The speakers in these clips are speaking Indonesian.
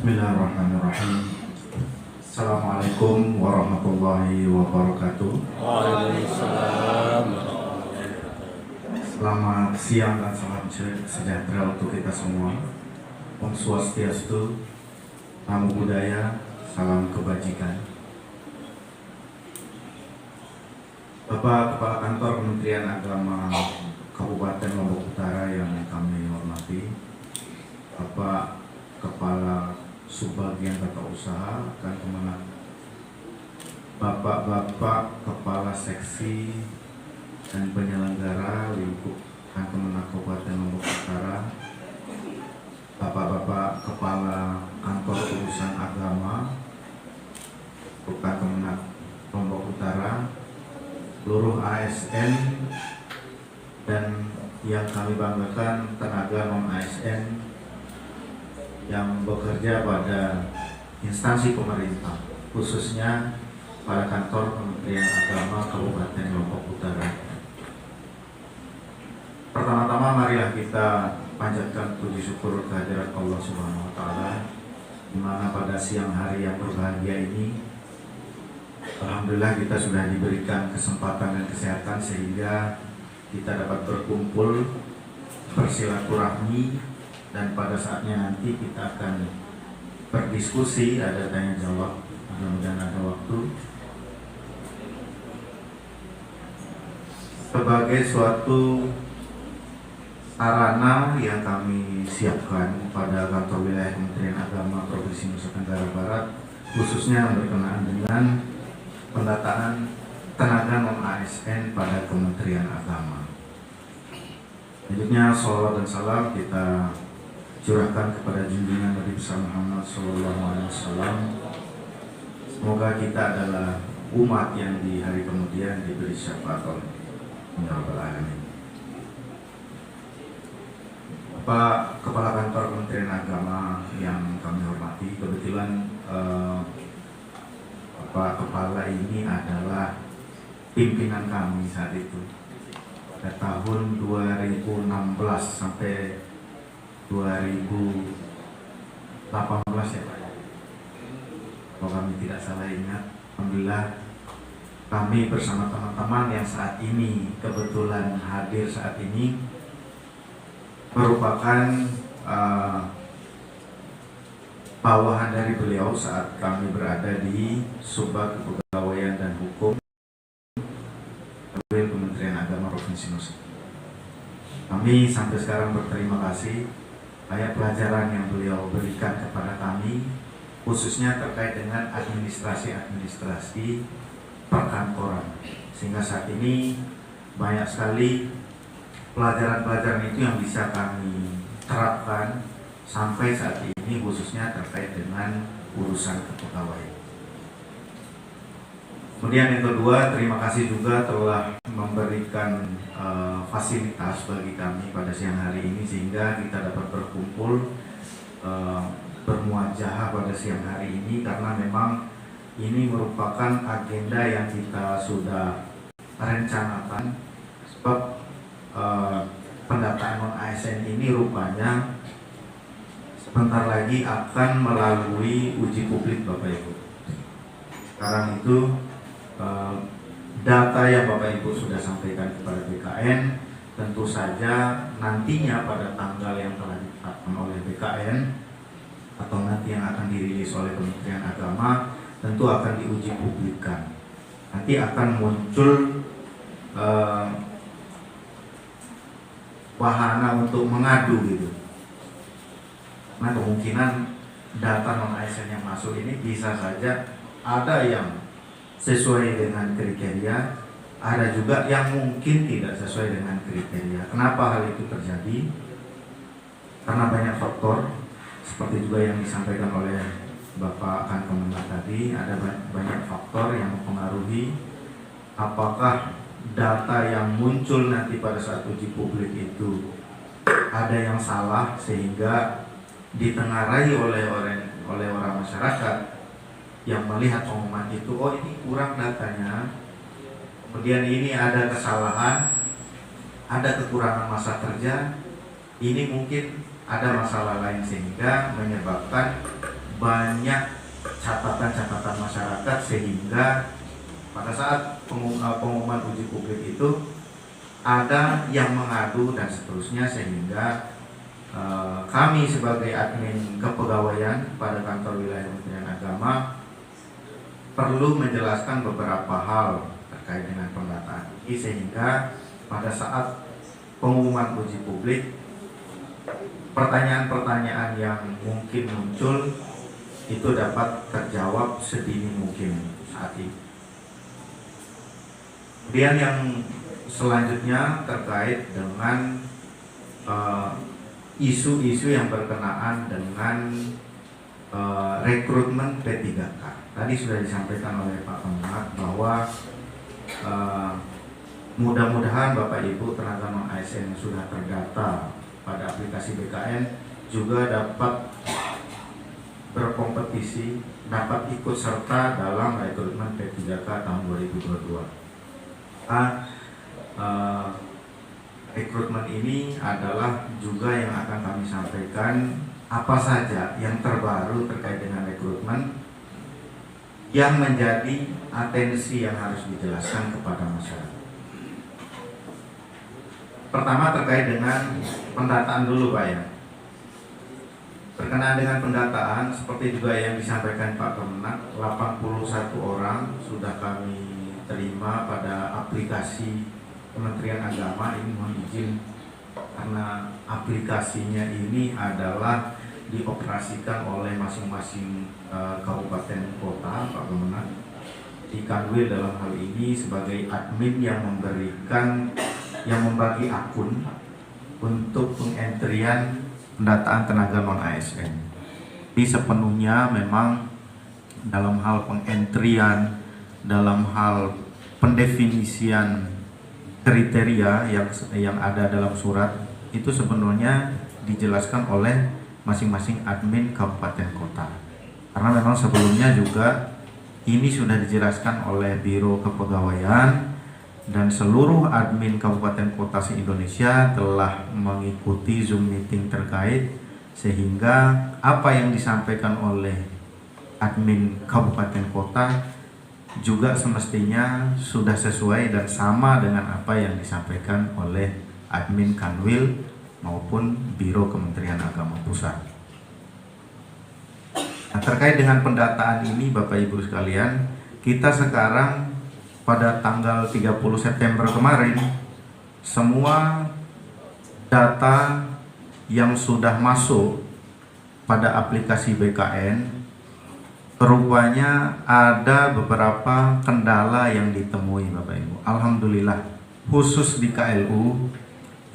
Bismillahirrahmanirrahim. Assalamualaikum warahmatullahi wabarakatuh. Waalaikumsalam. Selamat siang dan salam sejahtera untuk kita semua. Om Swastiastu, Namo Buddhaya, salam kebajikan. Bapak Kepala Kantor Kementerian Agama Kabupaten Lombok Utara yang kami hormati, Bapak Kepala Subbagian Tata Usaha dan Kemenag, Bapak-bapak Kepala Seksi dan penyelenggara lingkup dan Kemenag Kabupaten Lombok Utara, Bapak-bapak Kepala Kantor Urusan Agama Bukan Kemenag Lombok Utara, seluruh ASN dan yang kami banggakan tenaga non ASN yang bekerja pada instansi pemerintah, khususnya pada kantor Kementerian Agama Kabupaten Lombok Utara. Pertama-tama marilah kita panjatkan puji syukur kehadirat Allah Subhanahu wa Ta'ala, di mana pada siang hari yang berbahagia ini, alhamdulillah kita sudah diberikan kesempatan dan kesehatan sehingga kita dapat berkumpul, bersilaturahmi, dan pada saatnya nanti kita akan berdiskusi, ada tanya jawab, mudah-mudahan ada waktu. Sebagai suatu sarana yang kami siapkan pada kantor wilayah Kementerian Agama Provinsi Nusa Tenggara Barat, khususnya berkenaan dengan pendataan tenaga non ASN pada Kementerian Agama. Selanjutnya, salawat dan salam kita curahkan kepada junjungan Nabi besar Muhammad SAW. Semoga kita adalah umat yang di hari kemudian diberi syafaat oleh Allah. Pak Kepala Kantor Kementerian Agama yang kami hormati, kebetulan Pak Kepala ini adalah pimpinan kami saat itu pada tahun 2016 sampai 2018 ya Pak, kalau kami tidak salah ingat. Alhamdulillah kami bersama teman-teman yang saat ini kebetulan hadir saat ini merupakan bawahan dari beliau saat kami berada di Subbag Kepegawaian dan Hukum Kementerian Agama Provinsi Nusa. Kami sampai sekarang berterima kasih banyak pelajaran yang beliau berikan kepada kami, khususnya terkait dengan administrasi perkantoran, sehingga saat ini banyak sekali pelajaran-pelajaran itu yang bisa kami terapkan sampai saat ini, khususnya terkait dengan urusan kepegawaian. Kemudian yang kedua, terima kasih juga telah memberikan fasilitas bagi kami pada siang hari ini sehingga kita dapat berkumpul bermuajah pada siang hari ini, karena memang ini merupakan agenda yang kita sudah rencanakan, sebab pendataan non ASN ini rupanya sebentar lagi akan melalui uji publik Bapak Ibu. Sekarang itu data yang Bapak Ibu sudah sampaikan kepada BKN, tentu saja nantinya pada tanggal yang telah ditetapkan oleh BKN atau nanti yang akan dirilis oleh Kementerian Agama tentu akan diuji publikkan. Nanti akan muncul wahana untuk mengadu gitu. Nah, kemungkinan data non ASN yang masuk ini bisa saja ada yang sesuai dengan kriteria, ada juga yang mungkin tidak sesuai dengan kriteria. Kenapa hal itu terjadi? Karena banyak faktor, seperti juga yang disampaikan oleh Bapak Kankemenag tadi, ada banyak faktor yang mempengaruhi apakah data yang muncul nanti pada saat uji publik itu ada yang salah sehingga ditengarai oleh orang masyarakat yang melihat pengumuman itu, oh ini kurang datanya, kemudian ini ada kesalahan, ada kekurangan masa kerja, ini mungkin ada masalah lain sehingga menyebabkan banyak catatan-catatan masyarakat sehingga pada saat pengumuman uji publik itu ada yang mengadu dan seterusnya, sehingga kami sebagai admin kepegawaian pada kantor wilayah Kementerian Agama perlu menjelaskan beberapa hal terkait dengan pendataan ini, sehingga pada saat pengumuman uji publik pertanyaan-pertanyaan yang mungkin muncul itu dapat terjawab sedini mungkin saat ini. Kemudian yang selanjutnya terkait dengan isu-isu yang berkenaan dengan rekrutmen P3K. Tadi sudah disampaikan oleh Pak Kemenag bahwa mudah-mudahan Bapak Ibu tenaga non-ASN yang sudah terdata pada aplikasi BKN juga dapat berkompetisi, dapat ikut serta dalam rekrutmen P3K tahun 2022. Rekrutmen ini adalah juga yang akan kami sampaikan apa saja yang terbaru terkait dengan rekrutmen yang menjadi atensi yang harus dijelaskan kepada masyarakat. Pertama terkait dengan pendataan dulu Pak ya. Berkenaan dengan pendataan, seperti juga yang disampaikan Pak Kemenag, 81 orang sudah kami terima pada aplikasi Kementerian Agama. Ini mohon izin karena aplikasinya ini adalah dioperasikan oleh masing-masing kabupaten kota, Pak Kemenag. Di Kanwil dalam hal ini sebagai admin yang membagi akun untuk pengentrian pendataan tenaga non-ASN. Jadi sepenuhnya memang dalam hal pengentrian, dalam hal pendefinisian kriteria yang ada dalam surat itu sebenarnya dijelaskan oleh masing-masing admin kabupaten kota. Karena memang sebelumnya juga ini sudah dijelaskan oleh Biro Kepegawaian dan seluruh admin kabupaten kota se-Indonesia telah mengikuti Zoom meeting terkait, sehingga apa yang disampaikan oleh admin kabupaten kota juga semestinya sudah sesuai dan sama dengan apa yang disampaikan oleh admin Kanwil maupun Biro Kementerian Agama Pusat. Nah, terkait dengan pendataan ini Bapak Ibu sekalian, kita sekarang pada tanggal 30 September kemarin semua data yang sudah masuk pada aplikasi BKN rupanya ada beberapa kendala yang ditemui Bapak Ibu. Alhamdulillah, khusus di KLU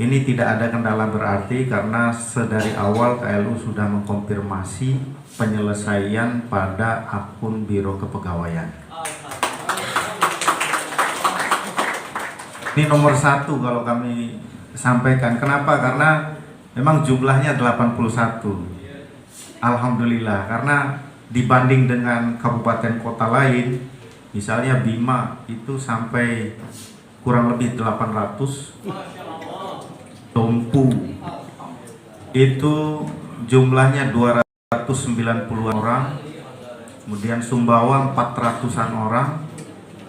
ini tidak ada kendala berarti karena sedari awal KLU sudah mengkonfirmasi penyelesaian pada akun Biro Kepegawaian. Ini nomor satu kalau kami sampaikan. Kenapa? Karena memang jumlahnya 81. Alhamdulillah, karena dibanding dengan kabupaten kota lain, misalnya Bima itu sampai kurang lebih 800, Tompu itu jumlahnya 290 orang, kemudian Sumbawa 400-an orang,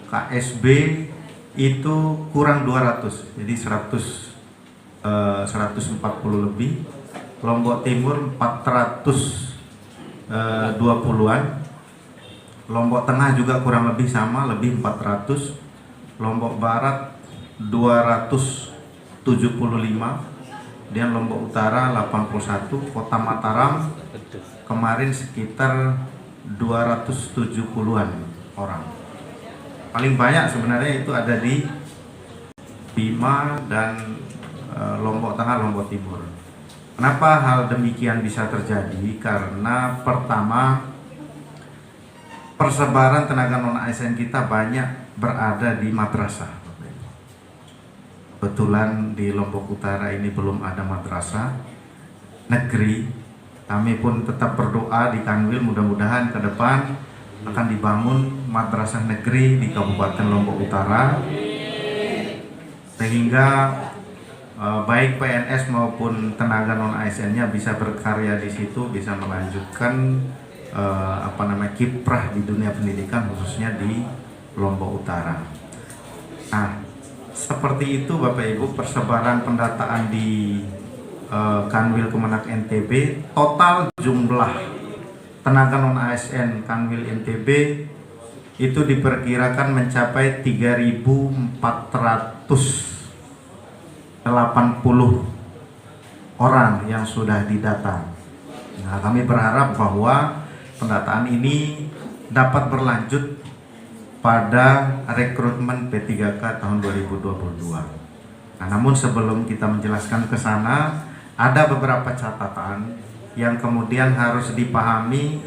KSB itu kurang 200, jadi 140 lebih, Lombok Timur 420-an, Lombok Tengah juga kurang lebih sama, lebih 400, Lombok Barat 275, dan Lombok Utara 81, Kota Mataram kemarin sekitar 270-an orang. Paling banyak sebenarnya itu ada di Bima dan Lombok Tengah, Lombok Timur. Kenapa hal demikian bisa terjadi? Karena pertama, persebaran tenaga non-ASN kita banyak berada di madrasah. Kebetulan di Lombok Utara ini belum ada madrasah negeri. Kami pun tetap berdoa di Kanwil, mudah-mudahan ke depan akan dibangun madrasah negeri di Kabupaten Lombok Utara, sehingga baik PNS maupun tenaga non-ASN-nya bisa berkarya di situ, bisa melanjutkan kiprah di dunia pendidikan khususnya di Lombok Utara. Nah, seperti itu Bapak Ibu persebaran pendataan di Kanwil Kemenak NTB. Total jumlah tenaga non ASN Kanwil NTB itu diperkirakan mencapai 3.480 orang yang sudah didata. Nah, kami berharap bahwa pendataan ini dapat berlanjut pada rekrutmen P3K tahun 2022. Nah, namun sebelum kita menjelaskan ke sana, ada beberapa catatan yang kemudian harus dipahami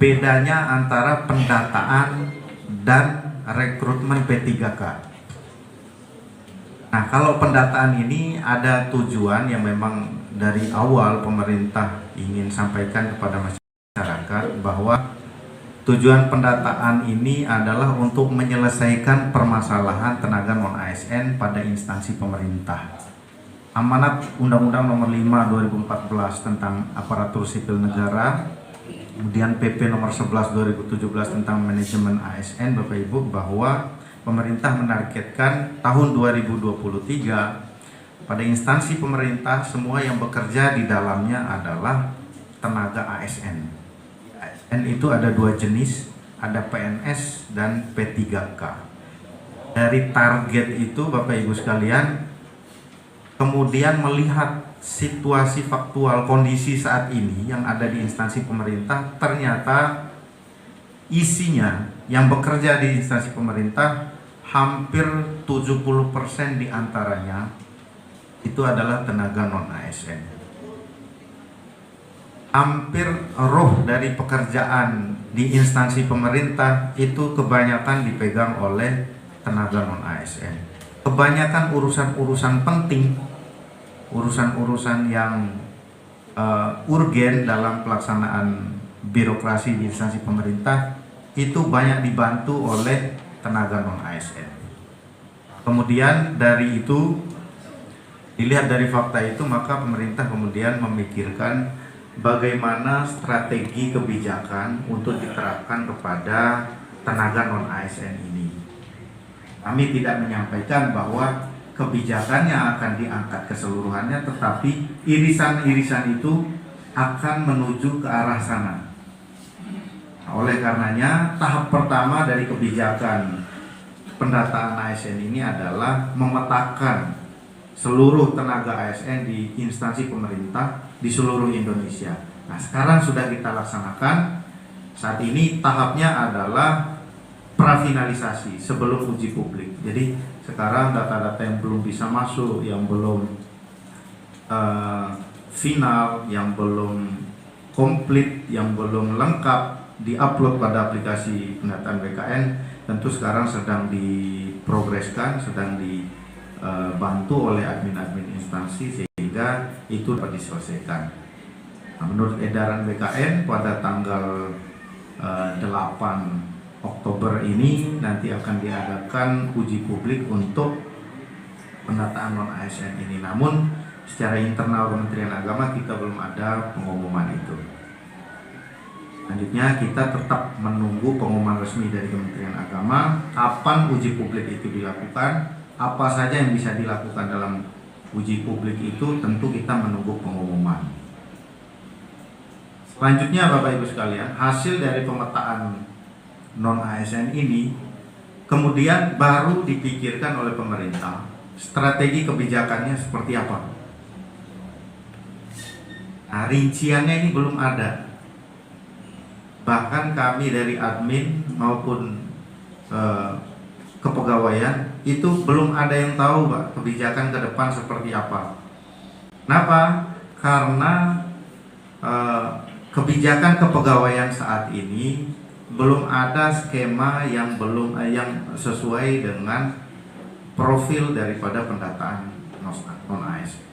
bedanya antara pendataan dan rekrutmen P3K. Nah, kalau pendataan ini ada tujuan yang memang dari awal pemerintah ingin sampaikan kepada masyarakat bahwa tujuan pendataan ini adalah untuk menyelesaikan permasalahan tenaga non-ASN pada instansi pemerintah. Amanat Undang-Undang Nomor 5 2014 tentang Aparatur Sipil Negara, kemudian PP Nomor 11 2017 tentang manajemen ASN, Bapak Ibu, bahwa pemerintah menargetkan tahun 2023 pada instansi pemerintah semua yang bekerja di dalamnya adalah tenaga ASN. ASN itu ada dua jenis, ada PNS dan P3K. Dari target itu Bapak Ibu sekalian, kemudian melihat situasi faktual kondisi saat ini yang ada di instansi pemerintah, ternyata isinya yang bekerja di instansi pemerintah hampir 70% diantaranya itu adalah tenaga non-ASN. Hampir roh dari pekerjaan di instansi pemerintah itu kebanyakan dipegang oleh tenaga non-ASN. Kebanyakan urusan-urusan penting, urusan-urusan yang urgen dalam pelaksanaan birokrasi di instansi pemerintah itu banyak dibantu oleh tenaga non-ASN. Kemudian dari itu, dilihat dari fakta itu, maka pemerintah kemudian memikirkan bagaimana strategi kebijakan untuk diterapkan kepada tenaga non-ASN ini. Kami tidak menyampaikan bahwa kebijakannya akan diangkat keseluruhannya, tetapi irisan-irisan itu akan menuju ke arah sana. Oleh karenanya, tahap pertama dari kebijakan pendataan ASN ini adalah memetakan seluruh tenaga ASN di instansi pemerintah di seluruh Indonesia. Nah, sekarang sudah kita laksanakan. Saat ini tahapnya adalah prafinalisasi sebelum uji publik. Jadi sekarang data-data yang belum bisa masuk, yang belum final, yang belum komplit, yang belum lengkap diupload pada aplikasi pendataan BKN, tentu sekarang sedang diprogreskan, sedang dibantu oleh admin-admin instansi sehingga itu dapat diselesaikan. Nah, menurut edaran BKN pada tanggal 8 Oktober ini nanti akan diadakan uji publik untuk pendataan non-ASN ini. Namun secara internal Kementerian Agama kita belum ada pengumuman itu. Selanjutnya kita tetap menunggu pengumuman resmi dari Kementerian Agama kapan uji publik itu dilakukan, apa saja yang bisa dilakukan dalam uji publik itu, tentu kita menunggu pengumuman. Selanjutnya Bapak Ibu sekalian, hasil dari pemetaan non-ASN ini kemudian baru dipikirkan oleh pemerintah strategi kebijakannya seperti apa. Nah, rinciannya ini belum ada. Bahkan kami dari admin maupun kepegawaian itu belum ada yang tahu Pak kebijakan ke depan seperti apa. Kenapa? Karena kebijakan kepegawaian saat ini belum ada skema yang sesuai dengan profil daripada pendataan non-ASN.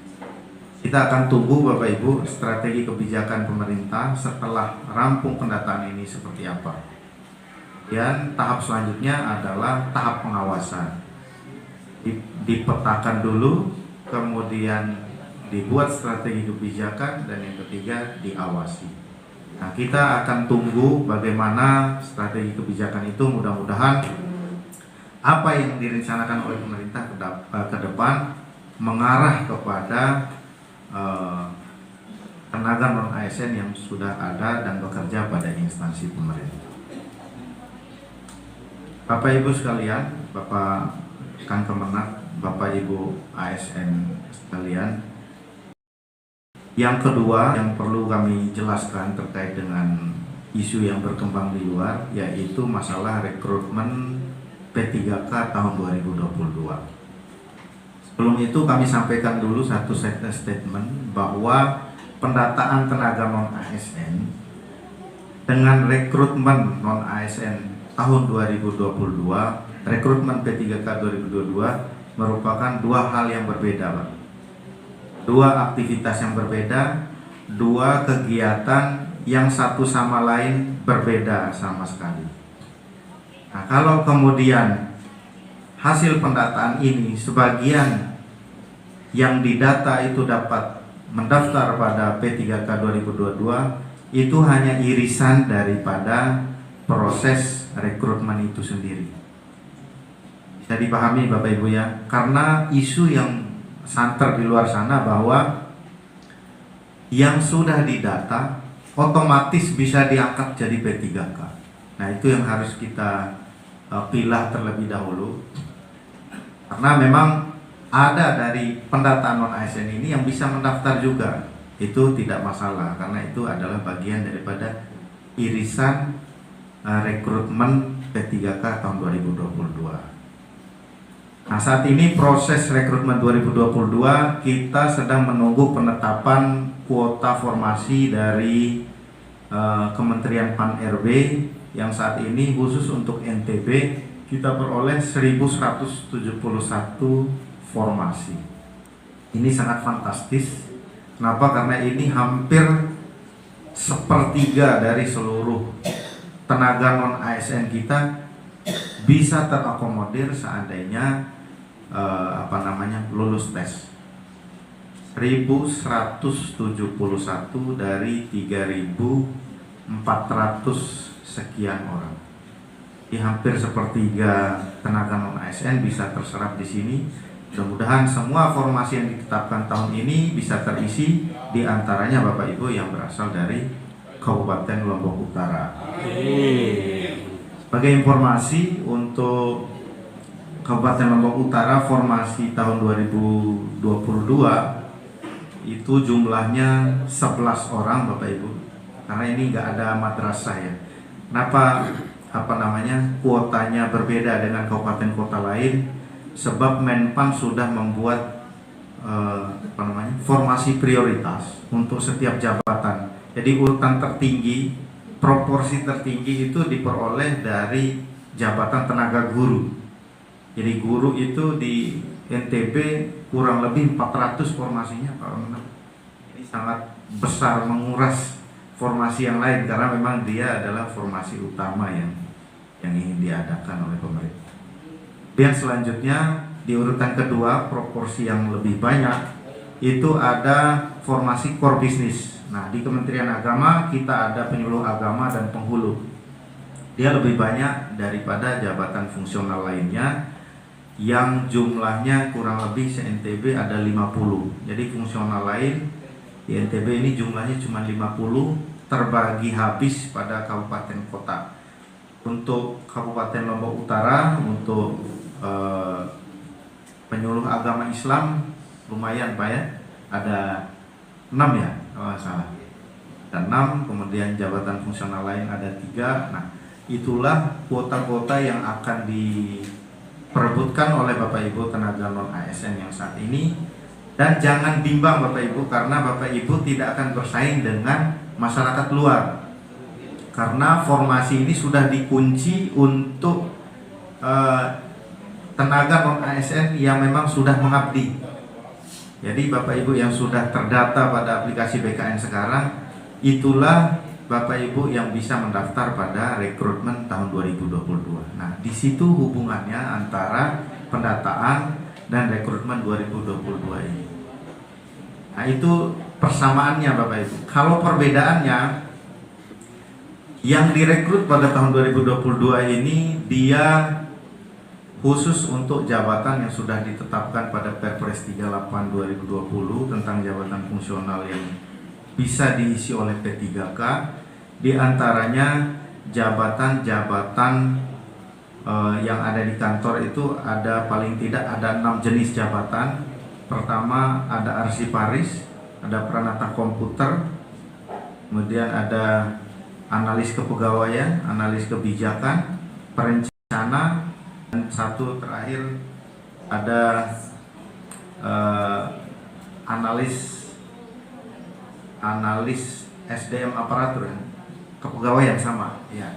Kita akan tunggu Bapak Ibu strategi kebijakan pemerintah setelah rampung pendataan ini seperti apa. Dan tahap selanjutnya adalah tahap pengawasan. Dipetakan dulu, kemudian dibuat strategi kebijakan, dan yang ketiga diawasi. Nah, kita akan tunggu bagaimana strategi kebijakan itu. Mudah-mudahan apa yang direncanakan oleh pemerintah ke depan mengarah kepada tenaga non ASN yang sudah ada dan bekerja pada instansi pemerintah. Bapak Ibu sekalian, Bapak Kang Kemenak, Bapak Ibu ASN sekalian, yang kedua yang perlu kami jelaskan terkait dengan isu yang berkembang di luar, yaitu masalah rekrutmen P3K tahun 2022. Sebelum itu kami sampaikan dulu satu statement bahwa pendataan tenaga non-ASN dengan rekrutmen non-ASN tahun 2022, rekrutmen P3K 2022 merupakan dua hal yang berbeda, Pak. Dua aktivitas yang berbeda, dua kegiatan yang satu sama lain berbeda sama sekali. Nah, kalau kemudian hasil pendataan ini sebagian yang didata itu dapat mendaftar pada P3K 2022, itu hanya irisan daripada proses rekrutmen itu sendiri. Bisa dipahami Bapak Ibu ya, karena isu yang santer di luar sana bahwa yang sudah didata otomatis bisa diangkat jadi P3K. Nah, itu yang harus kita pilah terlebih dahulu, karena memang ada dari pendataan non-ASN ini yang bisa mendaftar juga. Itu tidak masalah, karena itu adalah bagian daripada irisan rekrutmen P3K tahun 2022. Nah, saat ini proses rekrutmen 2022 kita sedang menunggu penetapan kuota formasi dari Kementerian Pan-RB yang saat ini khusus untuk NTB kita peroleh 1171 formasi. Ini sangat fantastis. Kenapa? Karena ini hampir sepertiga dari seluruh tenaga non-ASN kita bisa terakomodir seandainya lulus tes. 1171 dari 3.400 sekian orang. Di hampir sepertiga tenaga non ASN bisa terserap di sini. Mudah-mudahan semua formasi yang ditetapkan tahun ini bisa terisi, di antaranya Bapak Ibu yang berasal dari Kabupaten Lombok Utara. Sebagai informasi untuk Kabupaten Lombok Utara, formasi tahun 2022 itu jumlahnya 11 orang Bapak Ibu. Karena ini nggak ada madrasah ya. Kenapa kuotanya berbeda dengan kabupaten kota lain? Sebab Menpan sudah membuat formasi prioritas untuk setiap jabatan. Jadi urutan tertinggi, proporsi tertinggi itu diperoleh dari jabatan tenaga guru. Jadi guru itu di NTB kurang lebih 400 formasinya, Pak Menang. Ini sangat besar, menguras formasi yang lain karena memang dia adalah formasi utama yang ingin diadakan oleh pemerintah. Dan selanjutnya di urutan kedua, proporsi yang lebih banyak itu ada formasi core business. Nah, di Kementerian Agama kita ada penyuluh agama dan penghulu. Dia lebih banyak daripada jabatan fungsional lainnya yang jumlahnya kurang lebih se-NTB ada 50. Jadi fungsional lain di NTB ini jumlahnya cuma 50, terbagi habis pada kabupaten kota. Untuk Kabupaten Lombok Utara, untuk penyuluh agama Islam lumayan Pak ya, ada 6 ya kalau nggak salah, ada 6, kemudian jabatan fungsional lain ada 3. Nah, itulah kuota-kuota yang akan diperebutkan oleh Bapak Ibu tenaga non ASN yang saat ini. Dan jangan bimbang Bapak Ibu, karena Bapak Ibu tidak akan bersaing dengan masyarakat luar, karena formasi ini sudah dikunci untuk tenaga non ASN yang memang sudah mengabdi. Jadi Bapak Ibu yang sudah terdata pada aplikasi BKN sekarang, itulah Bapak Ibu yang bisa mendaftar pada rekrutmen tahun 2022. Nah, di situ hubungannya antara pendataan dan rekrutmen 2022 ini. Nah, itu persamaannya Bapak Ibu. Kalau perbedaannya, Yang direkrut pada tahun 2022 ini dia khusus untuk jabatan yang sudah ditetapkan pada Perpres 38 2020 tentang jabatan fungsional yang bisa diisi oleh P3K, di antaranya jabatan-jabatan yang ada di kantor itu ada paling tidak ada 6 jenis jabatan. Pertama ada arsiparis, ada pranata komputer, kemudian ada analis kepegawaian, analis kebijakan, perencana, dan satu terakhir ada analis SDM aparatur, kepegawaian sama ya.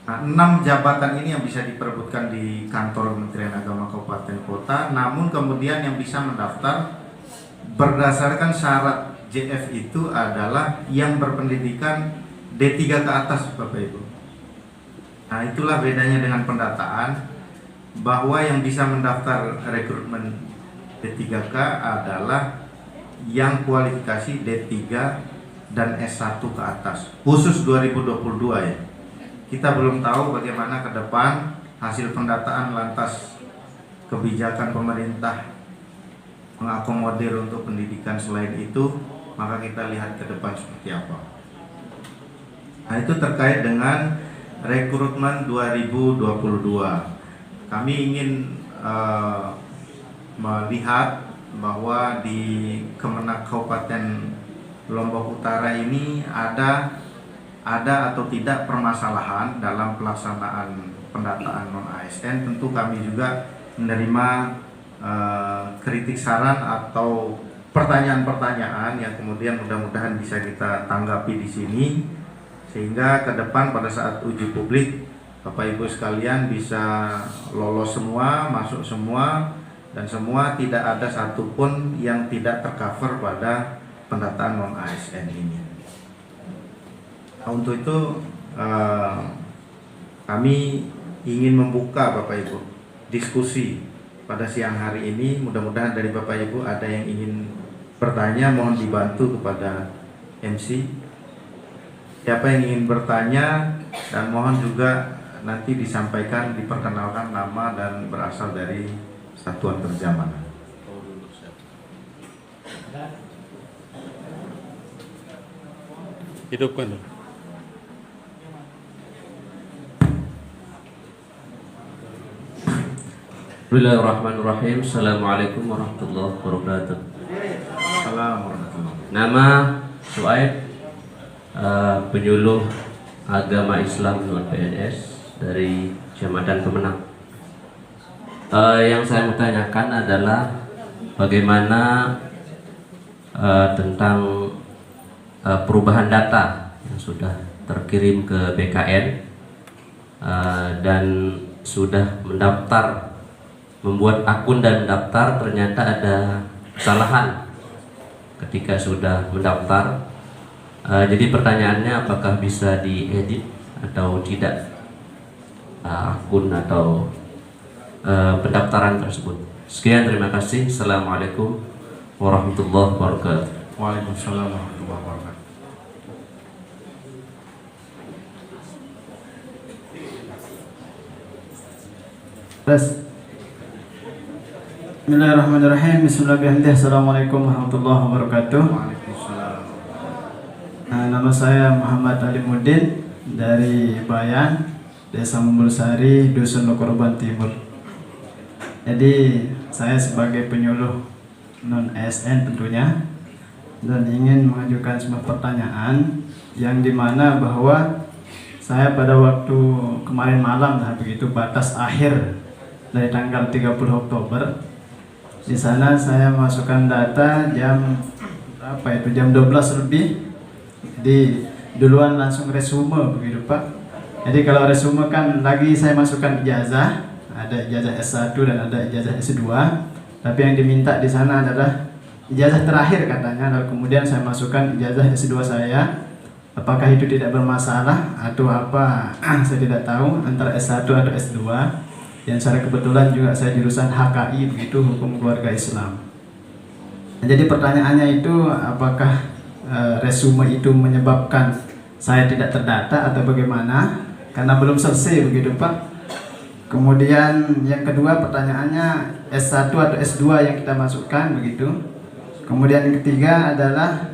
Nah, 6 jabatan ini yang bisa diperebutkan di kantor Kementerian Agama Kabupaten Kota, namun kemudian yang bisa mendaftar berdasarkan syarat JF itu adalah yang berpendidikan D3 ke atas, Bapak Ibu. Nah, itulah bedanya dengan pendataan, bahwa yang bisa mendaftar rekrutmen D3K adalah yang kualifikasi D3 dan S1 ke atas, khusus 2022 ya. Kita belum tahu bagaimana ke depan hasil pendataan, lantas kebijakan pemerintah mengakomodir untuk pendidikan selain itu, maka kita lihat ke depan seperti apa. Nah, itu terkait dengan rekrutmen 2022. Kami ingin melihat bahwa di Kemenak Kabupaten Lombok Utara ini ada atau tidak permasalahan dalam pelaksanaan pendataan non-ASN. Tentu kami juga menerima kritik, saran atau pertanyaan-pertanyaan yang kemudian mudah-mudahan bisa kita tanggapi di sini, sehingga ke depan pada saat uji publik Bapak Ibu sekalian bisa lolos semua, masuk semua, dan semua tidak ada satupun yang tidak tercover pada pendataan non-ASN ini. Nah, untuk itu kami ingin membuka Bapak Ibu diskusi pada siang hari ini. Mudah-mudahan dari Bapak Ibu ada yang ingin bertanya, mohon dibantu kepada MC. Siapa yang ingin bertanya, dan mohon juga nanti disampaikan, diperkenalkan nama dan berasal dari satuan kerja mana. Hidupkan. Bismillahirrahmanirrahim. Assalamualaikum warahmatullahi wabarakatuh. Assalamualaikum. Nama Suaib, penyuluh agama Islam non PNS dari Kecamatan Kemenang. Yang saya mau tanyakan adalah bagaimana tentang perubahan data yang sudah terkirim ke BKN dan sudah mendaftar, membuat akun dan daftar, ternyata ada kesalahan ketika sudah mendaftar. Jadi pertanyaannya, apakah bisa diedit atau tidak akun atau pendaftaran tersebut? Sekian, terima kasih. Assalamualaikum warahmatullahi wabarakatuh. Waalaikumsalam warahmatullahi wabarakatuh. Bismillahirrahmanirrahim. Bismillahirrahmanirrahim. Assalamualaikum warahmatullahi wabarakatuh. Waalaikumsalam. Nama saya Muhammad Alimuddin dari Bayan, Desa Mumbulsari, Dusun Lokorban Timur. Jadi saya sebagai penyuluh non ASN tentunya, dan ingin mengajukan sebuah pertanyaan yang dimana bahwa saya pada waktu kemarin malam, begitu batas akhir dari tanggal 30 Oktober, di sana saya masukkan data jam berapa itu, jam 12 lebih. Di duluan langsung resume begitu Pak. Jadi kalau resume kan lagi saya masukkan ijazah, ada ijazah S1 dan ada ijazah S2. Tapi yang diminta di sana adalah ijazah terakhir katanya. Lalu kemudian saya masukkan ijazah S2 saya. Apakah itu tidak bermasalah atau apa? Saya tidak tahu, antara S1 atau S2. Yang secara kebetulan juga saya jurusan HKI, begitu, Hukum Keluarga Islam. Nah, jadi pertanyaannya itu, apakah resume itu menyebabkan saya tidak terdata atau bagaimana, karena belum selesai begitu Pak. Kemudian yang kedua pertanyaannya S1 atau S2 yang kita masukkan begitu. Kemudian yang ketiga adalah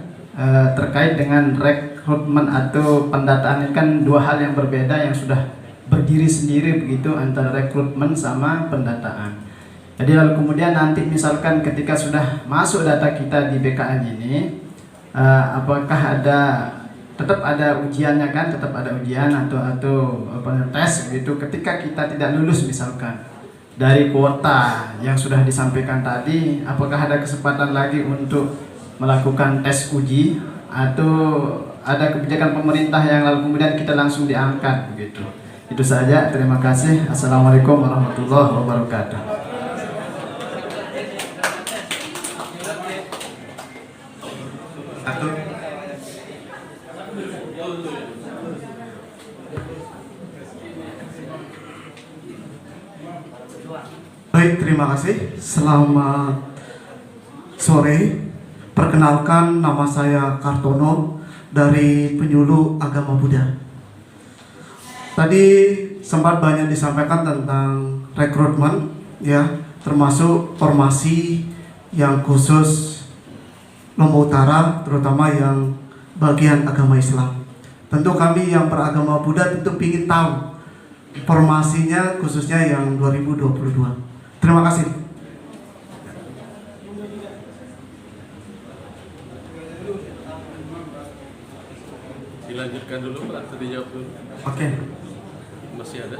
terkait dengan rekrutmen atau pendataan. Ini kan dua hal yang berbeda yang sudah berdiri sendiri begitu, antara rekrutmen sama pendataan. Jadi lalu kemudian nanti misalkan ketika sudah masuk data kita di BKN ini, apakah tetap ada ujiannya kan, tetap ada ujian atau tes gitu ketika kita tidak lulus misalkan dari kuota yang sudah disampaikan tadi, apakah ada kesempatan lagi untuk melakukan tes uji atau ada kebijakan pemerintah yang lalu kemudian kita langsung diangkat begitu. Itu saja, terima kasih. Assalamualaikum warahmatullahi wabarakatuh. Atur. Baik, terima kasih. Selamat sore. Perkenalkan, nama saya Kartono dari Penyuluh Agama Buddha. Tadi sempat banyak disampaikan tentang rekrutmen, ya, termasuk formasi yang khusus Lombok Utara, terutama yang bagian agama Islam. Tentu kami yang beragama Buddha tentu ingin tahu formasinya, khususnya yang 2022. Terima kasih. Dilanjutkan dulu Pak, atau dijawab dulu? Oke, Masih ada?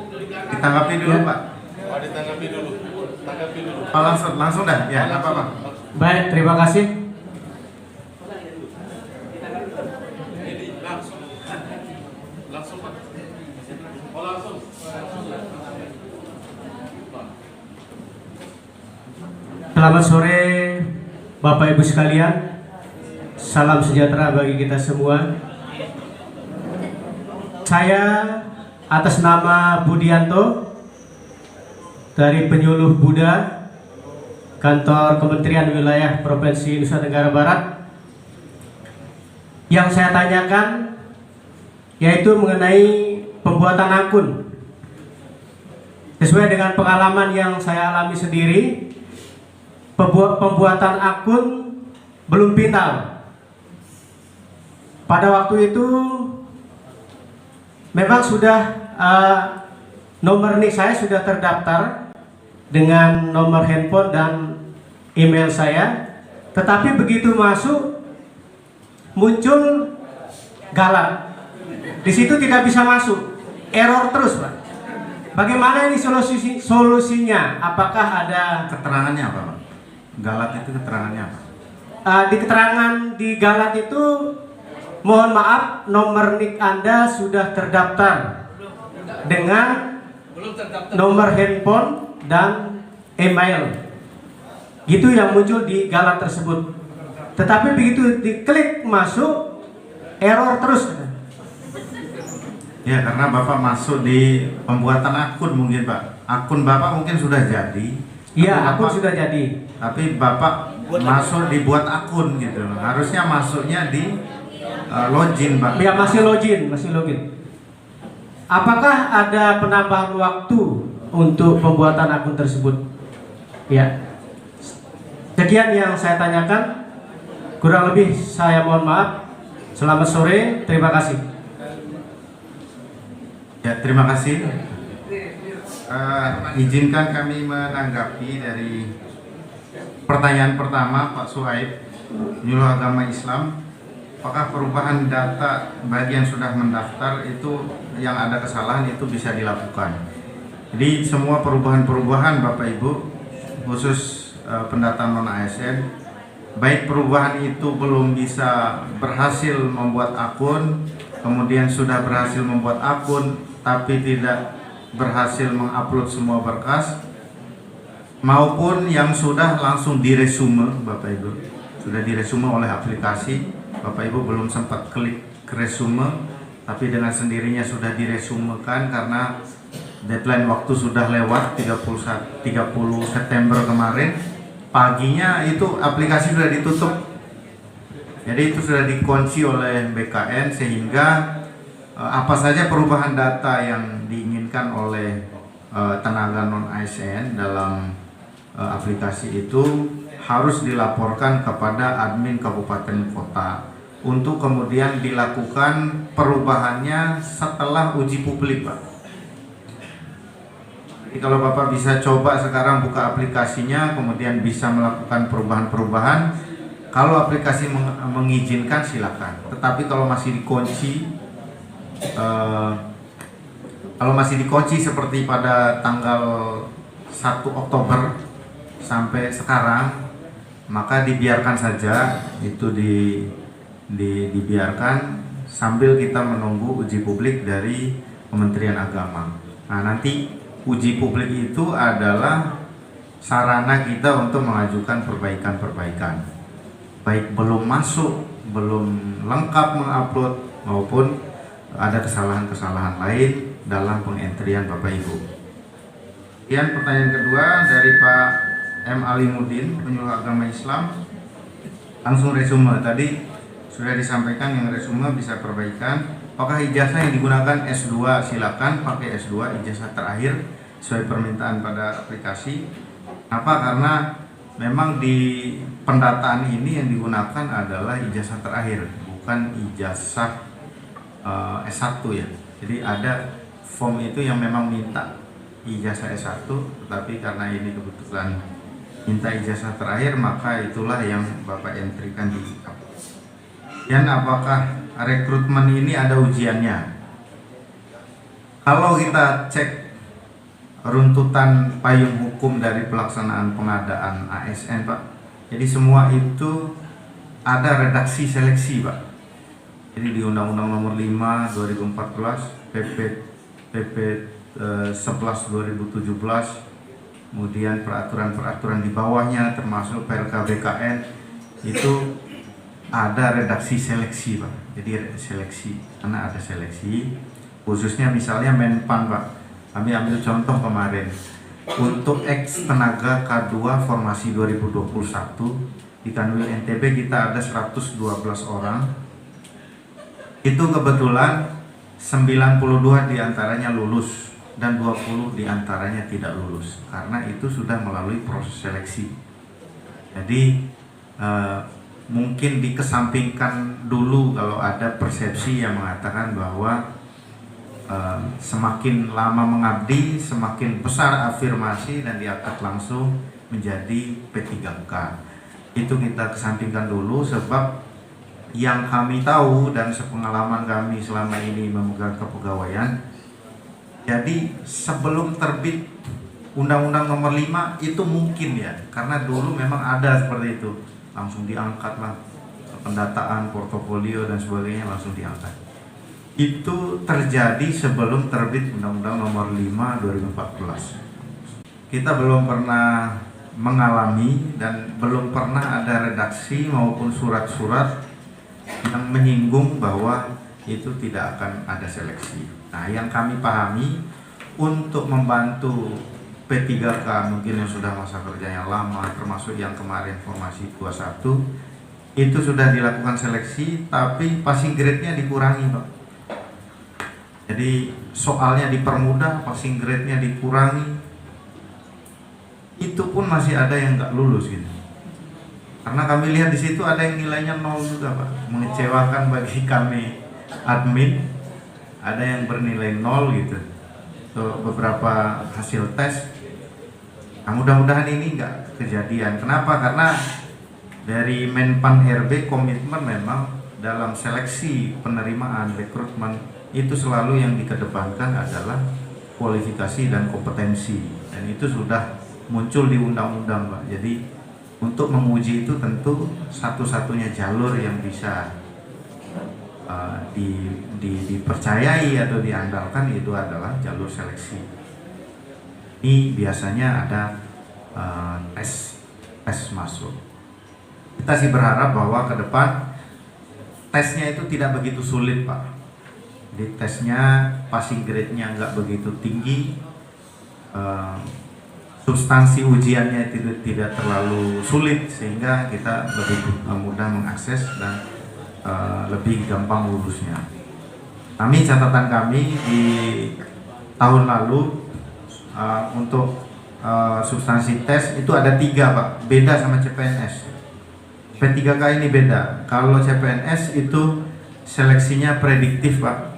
ditanggapi dulu Pak. Oh, ditanggapi dulu. Tanggapi dulu. Oh, langsung dah, ya nggak apa-apa. Baik, terima kasih. Langsung Pak. Oh, langsung. Selamat sore Bapak Ibu sekalian. Salam sejahtera bagi kita semua. Saya atas nama Budianto dari Penyuluh Buddha, Kantor Kementerian Wilayah Provinsi Nusa Tenggara Barat. Yang saya tanyakan yaitu mengenai pembuatan akun. Sesuai dengan pengalaman yang saya alami sendiri, pembuatan akun belum final. Pada waktu itu memang sudah nomor NIK saya sudah terdaftar dengan nomor handphone dan email saya, tetapi begitu masuk muncul galat. Di situ tidak bisa masuk, error terus Pak. Bagaimana ini solusinya? Apakah ada Keterangannya apa Pak? Galat itu keterangannya apa? di keterangan di galat itu, mohon maaf nomor NIK Anda sudah terdaftar dengan nomor handphone dan email. Gitu yang muncul di galat tersebut. Tetapi begitu diklik masuk, error terus. Ya, karena Bapak masuk di pembuatan akun mungkin Pak. Akun Bapak mungkin sudah jadi. Iya, akun Bapak- sudah jadi. Tapi Bapak masuk dibuat akun gitu. Harusnya masuknya di login Pak. Ya, masih login. Apakah ada penambahan waktu untuk pembuatan akun tersebut? Ya. Sekian yang saya tanyakan. Kurang lebih saya mohon maaf. Selamat sore, terima kasih. Ya, terima kasih. Izinkan kami menanggapi dari pertanyaan pertama Pak Suhaib, Penyuluh Agama Islam. Apakah perubahan data bagi yang sudah mendaftar itu yang ada kesalahan itu bisa dilakukan? Jadi semua perubahan-perubahan Bapak Ibu, khusus pendataan non ASN, baik perubahan itu belum bisa berhasil membuat akun, kemudian sudah berhasil membuat akun tapi tidak berhasil mengupload semua berkas, maupun yang sudah langsung diresume Bapak Ibu, sudah diresume oleh aplikasi, Bapak Ibu belum sempat klik resume tapi dengan sendirinya sudah diresumekan karena deadline waktu sudah lewat 30 September kemarin paginya, itu aplikasi sudah ditutup. Jadi itu sudah dikunci oleh BKN sehingga apa saja perubahan data yang diinginkan oleh tenaga non ASN dalam aplikasi itu harus dilaporkan kepada admin kabupaten kota untuk kemudian dilakukan perubahannya setelah uji publik, Pak. Jadi kalau Bapak bisa coba sekarang buka aplikasinya, kemudian bisa melakukan perubahan-perubahan. Kalau aplikasi mengizinkan silakan. Tetapi kalau masih dikunci, seperti pada tanggal 1 Oktober sampai sekarang, maka dibiarkan saja itu dibiarkan sambil kita menunggu uji publik dari Kementerian Agama. Nah, nanti uji publik itu adalah sarana kita untuk mengajukan perbaikan-perbaikan, baik belum masuk, belum lengkap mengupload, maupun ada kesalahan-kesalahan lain dalam pengentrian Bapak Ibu. Kemudian pertanyaan kedua dari Pak M. Alimuddin, penyuluh agama Islam. Langsung resume, tadi sudah disampaikan yang resume bisa perbaikan. Apakah ijazah yang digunakan S2? Silakan pakai S2, ijazah terakhir sesuai permintaan pada aplikasi. Apa? Karena memang di pendataan ini yang digunakan adalah ijazah terakhir, bukan ijazah S1 ya. Jadi ada form itu yang memang minta ijazah S1, tetapi karena ini kebetulan minta ijazah terakhir, maka itulah yang Bapak entrikan di aplikasi. Dan apakah rekrutmen ini ada ujiannya? Kalau kita cek runtutan payung hukum dari pelaksanaan pengadaan ASN, Pak, jadi semua itu ada redaksi seleksi, Pak. Jadi di Undang-Undang Nomor 5 2014, PP 11 2017, kemudian peraturan-peraturan di bawahnya termasuk PRK BKN itu ada redaksi seleksi, Pak. Jadi seleksi, karena ada seleksi khususnya misalnya Menpan, Pak. Kami ambil contoh kemarin untuk ex tenaga K2 formasi 2021 di Kanwil NTB kita ada 112 orang. Itu kebetulan 92 diantaranya lulus dan 20 diantaranya tidak lulus, karena itu sudah melalui proses seleksi. Jadi mungkin dikesampingkan dulu kalau ada persepsi yang mengatakan bahwa semakin lama mengabdi semakin besar afirmasi dan diangkat langsung menjadi P3K. Itu kita kesampingkan dulu, sebab yang kami tahu dan sepengalaman kami selama ini memegang kepegawaian, jadi sebelum terbit Undang-Undang Nomor 5 itu mungkin ya, karena dulu memang ada seperti itu, langsung diangkat lah, pendataan portofolio dan sebagainya langsung diangkat. Itu terjadi sebelum terbit Undang-Undang Nomor 5 2014. Kita belum pernah mengalami dan belum pernah ada redaksi maupun surat-surat yang menyinggung bahwa itu tidak akan ada seleksi. Nah, yang kami pahami untuk membantu P3K mungkin yang sudah masa kerjanya lama, termasuk yang kemarin formasi 21, itu sudah dilakukan seleksi, tapi passing grade-nya dikurangi, Pak. Jadi soalnya dipermudah, passing grade-nya dikurangi. Itu pun masih ada yang nggak lulus gitu. Karena kami lihat di situ ada yang nilainya 0 juga, Pak. Mengecewakan bagi kami admin. Ada yang bernilai 0 gitu. So, beberapa hasil tes. Nah, mudah-mudahan ini nggak kejadian. Kenapa? Karena dari Menpan RB komitmen memang dalam seleksi penerimaan rekrutmen itu selalu yang dikedepankan adalah kualifikasi dan kompetensi. Dan itu sudah muncul di undang-undang, Pak. Jadi untuk menguji itu tentu satu-satunya jalur yang bisa dipercayai atau diandalkan itu adalah jalur seleksi. Ini biasanya ada tes masuk. Kita sih berharap bahwa ke depan tesnya itu tidak begitu sulit, Pak. Jadi tesnya passing grade-nya nggak begitu tinggi. Substansi ujiannya tidak terlalu sulit sehingga kita lebih mudah mengakses dan lebih gampang lulusnya. catatan kami di tahun lalu untuk substansi tes itu ada 3 Pak, beda sama CPNS. P3K ini beda. Kalau CPNS itu seleksinya prediktif Pak.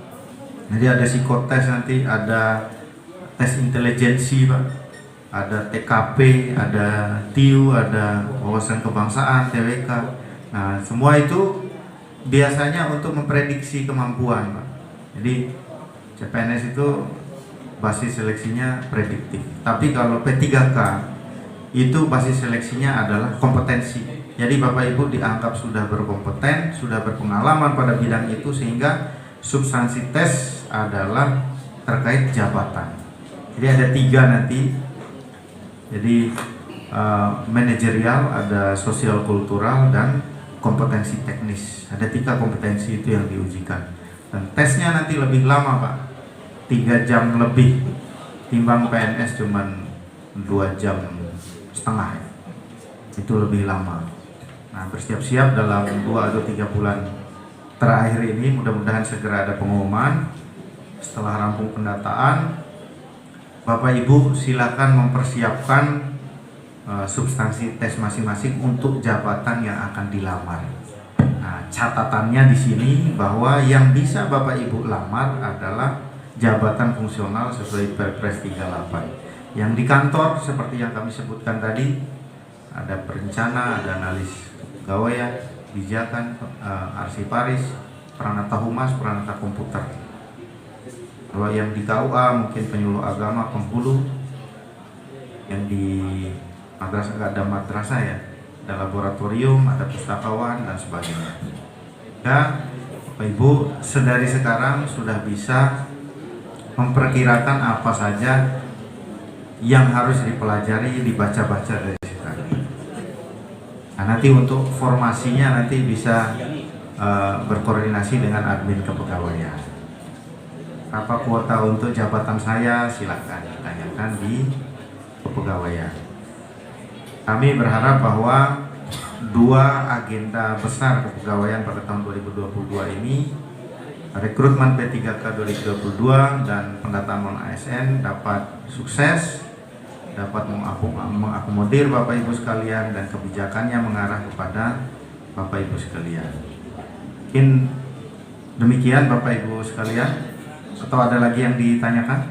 Jadi ada psikotes, nanti ada tes intelijensi Pak, ada TKP, ada TIU, ada wawasan kebangsaan, TWK. Nah semua itu biasanya untuk memprediksi kemampuan Pak. Jadi CPNS itu basis seleksinya prediktif. Tapi kalau P3K itu basis seleksinya adalah kompetensi. Jadi Bapak Ibu dianggap sudah berkompeten, sudah berpengalaman pada bidang itu, sehingga substansi tes adalah terkait jabatan. Jadi ada 3 nanti. Jadi manajerial, ada sosial kultural, dan kompetensi teknis. Ada 3 kompetensi itu yang diujikan. Dan tesnya nanti lebih lama Pak, 3 jam lebih, timbang PNS cuman 2 jam setengah. Itu lebih lama. Nah bersiap-siap dalam 2 atau 3 bulan terakhir ini, mudah-mudahan segera ada pengumuman. Setelah rampung pendataan, Bapak Ibu silakan mempersiapkan substansi tes masing-masing untuk jabatan yang akan dilamar. Nah, catatannya di sini bahwa yang bisa Bapak Ibu lamar adalah jabatan fungsional sesuai Perpres 38. Yang di kantor seperti yang kami sebutkan tadi, ada perencana, ada analis pegawaian, kebijakan, arsiparis, peranata humas, peranata komputer. Kalau yang di KUA mungkin penyuluh agama, penghulu. Yang di madrasah ada madrasah ya, ada laboratorium, ada pustakawan dan sebagainya. Ya, Bapak Ibu sedari sekarang sudah bisa memperkirakan apa saja yang harus dipelajari, dibaca-baca dari sekarang. Nah, nanti untuk formasinya nanti bisa berkoordinasi dengan admin kepegawaian. Apa kuota untuk jabatan saya, silakan ditanyakan di kepegawaian. Kami berharap bahwa 2 agenda besar kepegawaian pada tahun 2022 ini, rekrutmen P3K 2022 dan pendataan non-ASN, dapat sukses, dapat mengakomodir Bapak Ibu sekalian, dan kebijakannya mengarah kepada Bapak Ibu sekalian. Mungkin demikian Bapak Ibu sekalian, atau ada lagi yang ditanyakan?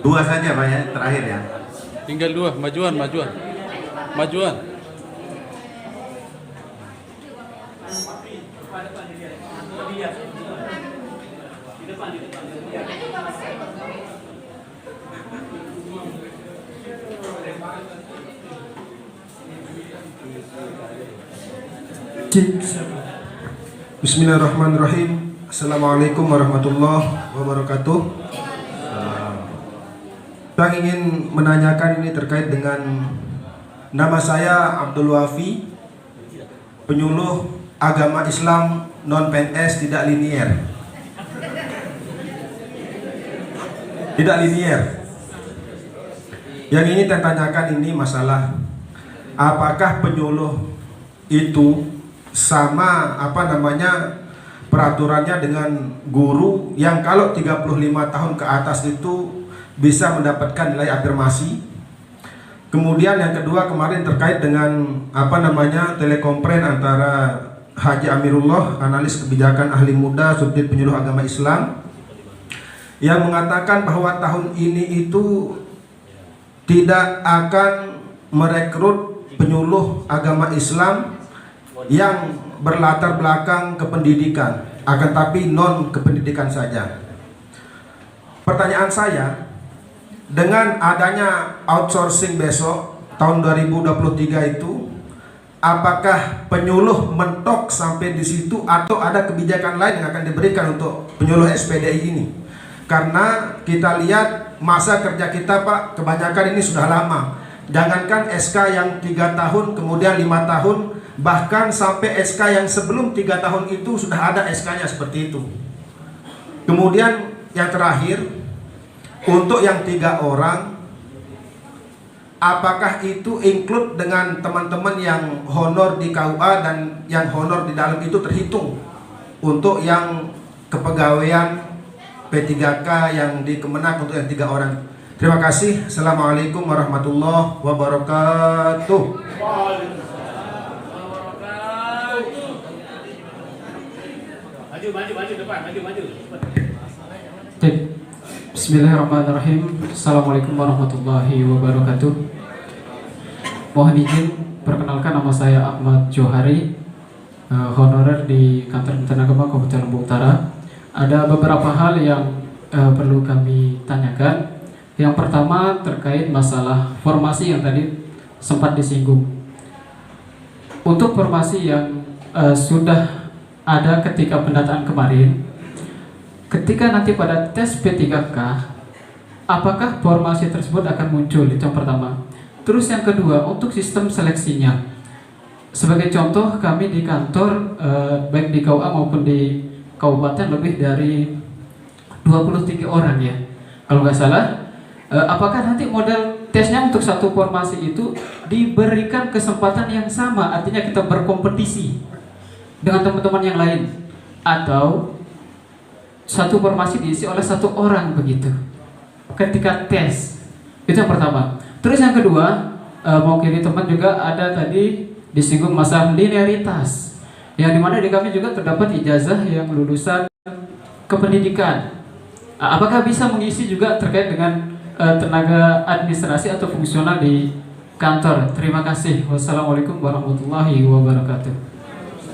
Dua saja Pak ya, terakhir ya. Tinggal 2, majuan. Bismillahirrahmanirrahim. Assalamualaikum warahmatullahi wabarakatuh. Saya ingin menanyakan ini terkait dengan nama saya Abdul Wafi, penyuluh agama Islam non PNS tidak linier. Tidak linier. Yang ingin saya tanyakan ini masalah apakah penyuluh itu sama peraturannya dengan guru yang kalau 35 tahun ke atas itu bisa mendapatkan nilai afirmasi. Kemudian yang kedua kemarin terkait dengan telekonferensi antara Haji Amirullah, analis kebijakan ahli muda Subdit Penyuluh Agama Islam, yang mengatakan bahwa tahun ini itu tidak akan merekrut penyuluh agama Islam yang berlatar belakang kependidikan, akan tapi non kependidikan saja. Pertanyaan saya, dengan adanya outsourcing besok tahun 2023 itu, apakah penyuluh mentok sampai di situ atau ada kebijakan lain yang akan diberikan untuk penyuluh SPDI ini? Karena kita lihat masa kerja kita Pak, kebanyakan ini sudah lama. Jangankan SK yang 3 tahun, kemudian 5 tahun, bahkan sampai SK yang sebelum 3 tahun itu sudah ada SK-nya seperti itu. Kemudian yang terakhir, untuk yang 3 orang, apakah itu include dengan teman-teman yang honor di KUA dan yang honor di dalam itu terhitung untuk yang kepegawaian P3K yang di Kemenak untuk yang 3 orang. Terima kasih. Assalamualaikum warahmatullahi wabarakatuh. Bismillahirrahmanirrahim. Assalamualaikum warahmatullahi wabarakatuh. Mohon izin perkenalkan, nama saya Ahmad Johari, honorer di Kantor Kementerian Agama Kabupaten Lombok Utara. Ada beberapa hal yang perlu kami tanyakan. Yang pertama terkait masalah formasi yang tadi sempat disinggung. Untuk formasi yang sudah ada ketika pendataan kemarin, ketika nanti pada tes P3K, apakah formasi tersebut akan muncul? Itu yang pertama. Terus yang kedua, untuk sistem seleksinya. Sebagai contoh, kami di kantor, baik di KUA maupun di kabupaten lebih dari 23 orang ya, kalau nggak salah. Apakah nanti model tesnya untuk satu formasi itu diberikan kesempatan yang sama, artinya kita berkompetisi dengan teman-teman yang lain, atau satu formasi diisi oleh 1 orang begitu ketika tes? Itu yang pertama. Terus yang kedua, mungkin teman juga ada tadi disinggung masalah linearitas, yang dimana di kami juga terdapat ijazah yang lulusan kependidikan. Apakah bisa mengisi juga terkait dengan tenaga administrasi atau fungsional di kantor? Terima kasih. Wassalamualaikum warahmatullahi wabarakatuh.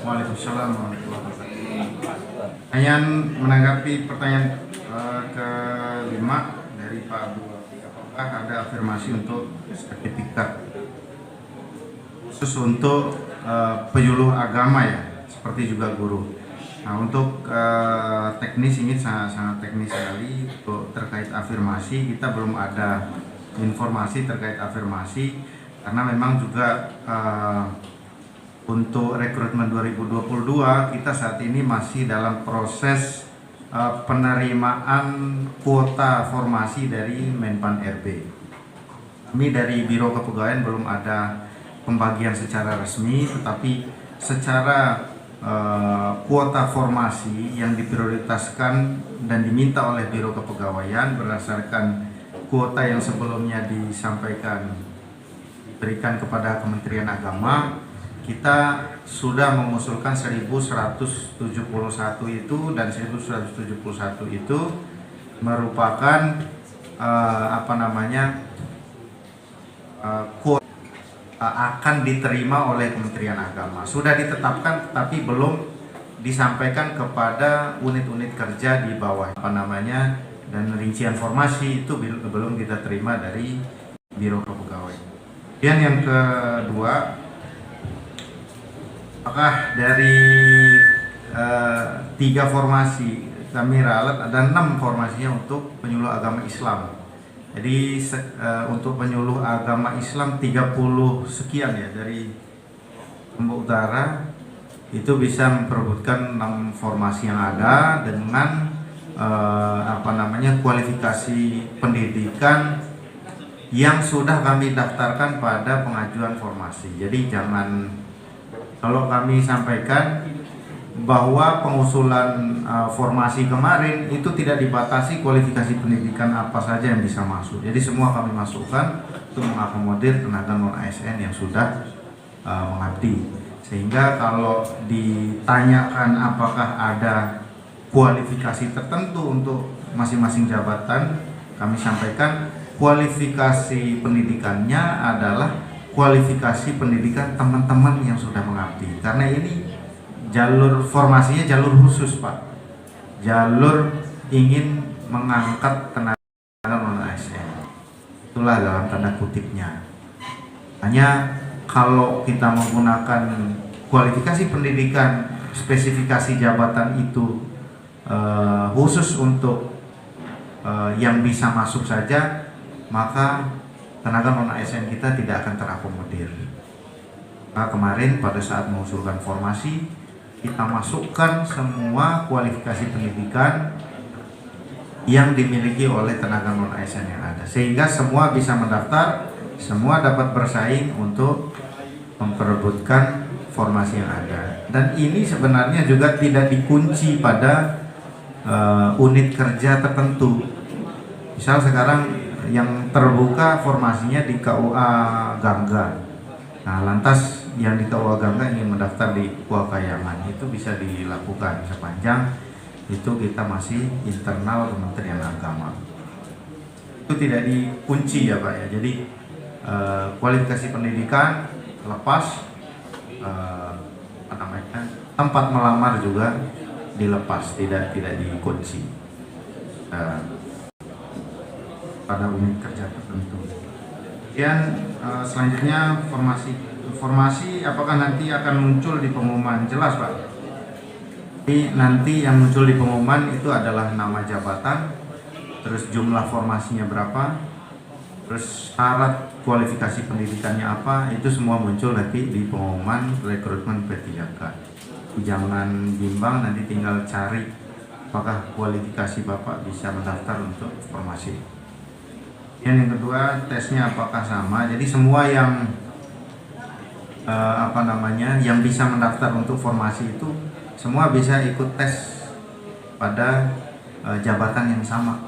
Waalaikumsalam warahmatullahi wabarakatuh. Pertanyaan menanggapi pertanyaan kelima dari Pak Abdul, apakah ada afirmasi untuk sertifikat khusus untuk penyuluh agama ya, seperti juga guru. Nah, untuk teknis ini sangat teknis sekali. Untuk terkait afirmasi, kita belum ada informasi terkait afirmasi, karena memang juga untuk rekrutmen 2022 kita saat ini masih dalam proses penerimaan kuota formasi dari Menpan RB. Kami dari Biro Kepegawaian belum ada pembagian secara resmi, tetapi secara kuota formasi yang diprioritaskan dan diminta oleh Biro Kepegawaian berdasarkan kuota yang sebelumnya diberikan kepada Kementerian Agama, kita sudah mengusulkan 1171 itu, dan 1171 itu merupakan kuota akan diterima oleh Kementerian Agama. Sudah ditetapkan tapi belum disampaikan kepada unit-unit kerja di bawah dan rincian formasi itu belum kita terima dari Biro Kepegawaian. Dan yang kedua, apakah dari 3 formasi kami ralat, ada 6 formasinya untuk penyuluh agama Islam. Jadi untuk penyuluh agama Islam 30 sekian ya dari Lombok Utara itu bisa memperebutkan 6 formasi yang ada dengan kualifikasi pendidikan yang sudah kami daftarkan pada pengajuan formasi. Jadi jangan, kalau kami sampaikan bahwa pengusulan formasi kemarin itu tidak dibatasi kualifikasi pendidikan apa saja yang bisa masuk. Jadi semua kami masukkan untuk mengakomodir tenaga non ASN yang sudah mengabdi. Sehingga kalau ditanyakan apakah ada kualifikasi tertentu untuk masing-masing jabatan, kami sampaikan kualifikasi pendidikannya adalah kualifikasi pendidikan teman-teman yang sudah mengabdi. Karena ini jalur formasinya jalur khusus, Pak. Jalur ingin mengangkat tenaga non ASN. Itulah dalam tanda kutipnya. Hanya kalau kita menggunakan kualifikasi pendidikan, spesifikasi jabatan itu khusus untuk yang bisa masuk saja, maka tenaga non ASN kita tidak akan terakomodir. Nah, kemarin pada saat mengusulkan formasi, kita masukkan semua kualifikasi pendidikan yang dimiliki oleh tenaga non ASN yang ada, sehingga semua bisa mendaftar semua dapat bersaing untuk memperebutkan formasi yang ada. Dan ini sebenarnya juga tidak dikunci pada unit kerja tertentu. Misal sekarang yang terbuka formasinya di KUA Gangga. Nah, lantas yang di KUA Gangga ingin mendaftar di Kuakayangan, itu bisa dilakukan sepanjang itu kita masih internal Kementerian Agama. Itu tidak dikunci ya Pak ya. Jadi kualifikasi pendidikan lepas, tempat melamar juga dilepas, tidak dikunci pada unit kerja tertentu. Kemudian selanjutnya formasi apakah nanti akan muncul di pengumuman? Jelas Pak. Jadi nanti yang muncul di pengumuman itu adalah nama jabatan, terus jumlah formasinya berapa, terus syarat kualifikasi pendidikannya apa, itu semua muncul nanti di pengumuman rekrutmen P3K. Jangan bimbang, nanti tinggal cari apakah kualifikasi Bapak bisa mendaftar untuk formasi. Yang kedua, tesnya apakah sama? Jadi semua yang yang bisa mendaftar untuk formasi itu semua bisa ikut tes pada jabatan yang sama.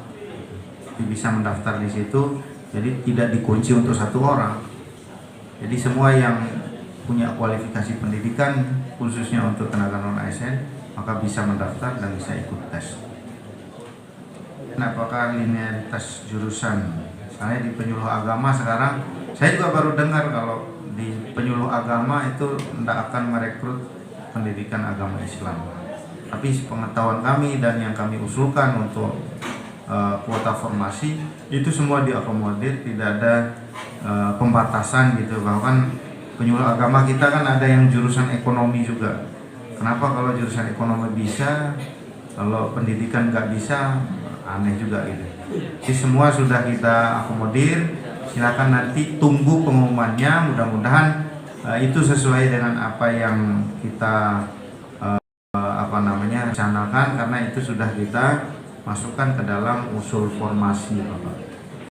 Jadi bisa mendaftar di situ. Jadi tidak dikunci untuk satu orang. Jadi semua yang punya kualifikasi pendidikan khususnya untuk tenaga non ASN maka bisa mendaftar dan bisa ikut tes. Apakah linearitas jurusan? Saya di penyuluh agama sekarang, saya juga baru dengar kalau di penyuluh agama itu tidak akan merekrut pendidikan agama Islam. Tapi pengetahuan kami dan yang kami usulkan untuk kuota formasi itu semua diakomodir, tidak ada pembatasan gitu. Bahkan penyuluh agama kita kan ada yang jurusan ekonomi juga. Kenapa kalau jurusan ekonomi bisa, kalau pendidikan nggak bisa, aneh juga gitu. Jadi semua sudah kita akomodir. Silakan nanti tunggu pengumumannya, mudah-mudahan itu sesuai dengan apa yang kita rencanakan, karena itu sudah kita masukkan ke dalam usul formasi Bapak.